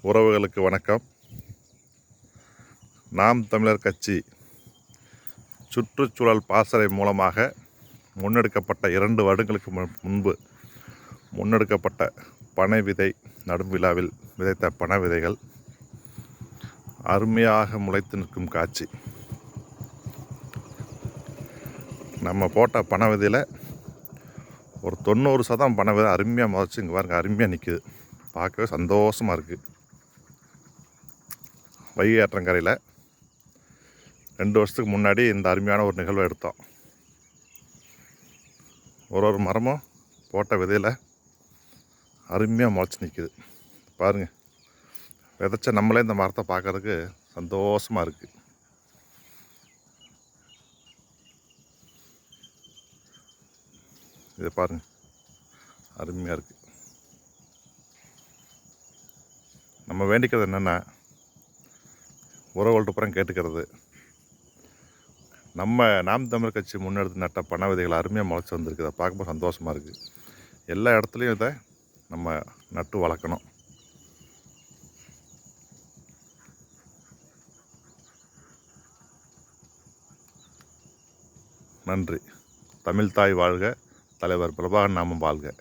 உறவுகளுக்கு வணக்கம். நாம் தமிழர் கட்சி சுற்றுச்சூழல் பாசறை மூலமாக முன்னெடுக்கப்பட்ட 2 வருடங்களுக்கு முன்பு முன்னெடுக்கப்பட்ட பனை விதை நடும் விழாவில் விதைத்த பனை விதைகள் அருமையாக முளைத்து நிற்கும் காட்சி. நம்ம போட்ட பனை விதையில் ஒரு 90% பனை விதை அருமையாக முளைச்சி இங்கே பாருங்க, அருமையாக நிற்குது. பார்க்கவே சந்தோஷமாக இருக்குது. வைகை ஆற்றங்கரையில் 2 வருஷத்துக்கு முன்னாடி இந்த அருமையான ஒரு நிகழ்வை எடுத்தோம். ஒரு மரமும் போட்ட விதையில் அருமையாக முளைச்சி நிற்குது. பாருங்கள், விதைச்ச நம்மளே இந்த மரத்தை பார்க்குறதுக்கு சந்தோஷமாக இருக்குது. இதை பாருங்கள், அருமையாக இருக்குது. நம்ம வேண்டிக்கிறது என்னென்னா, உறவுகள்ட்ட புறம் கேட்டுக்கிறது, நம்ம நாம் தமிழர் கட்சி முன்னெடுத்து நட்ட பனை விதைகள் அருமையாக முளைச்சி வந்திருக்கு. அதை பார்க்கும்போது சந்தோஷமாக இருக்குது. எல்லா இடத்துலையும் இதை நம்ம நட்டு வளர்க்கணும். நன்றி. தமிழ் தாய் வாழ்க, தலைவர் பிரபாகரன் நாமம் வாழ்க.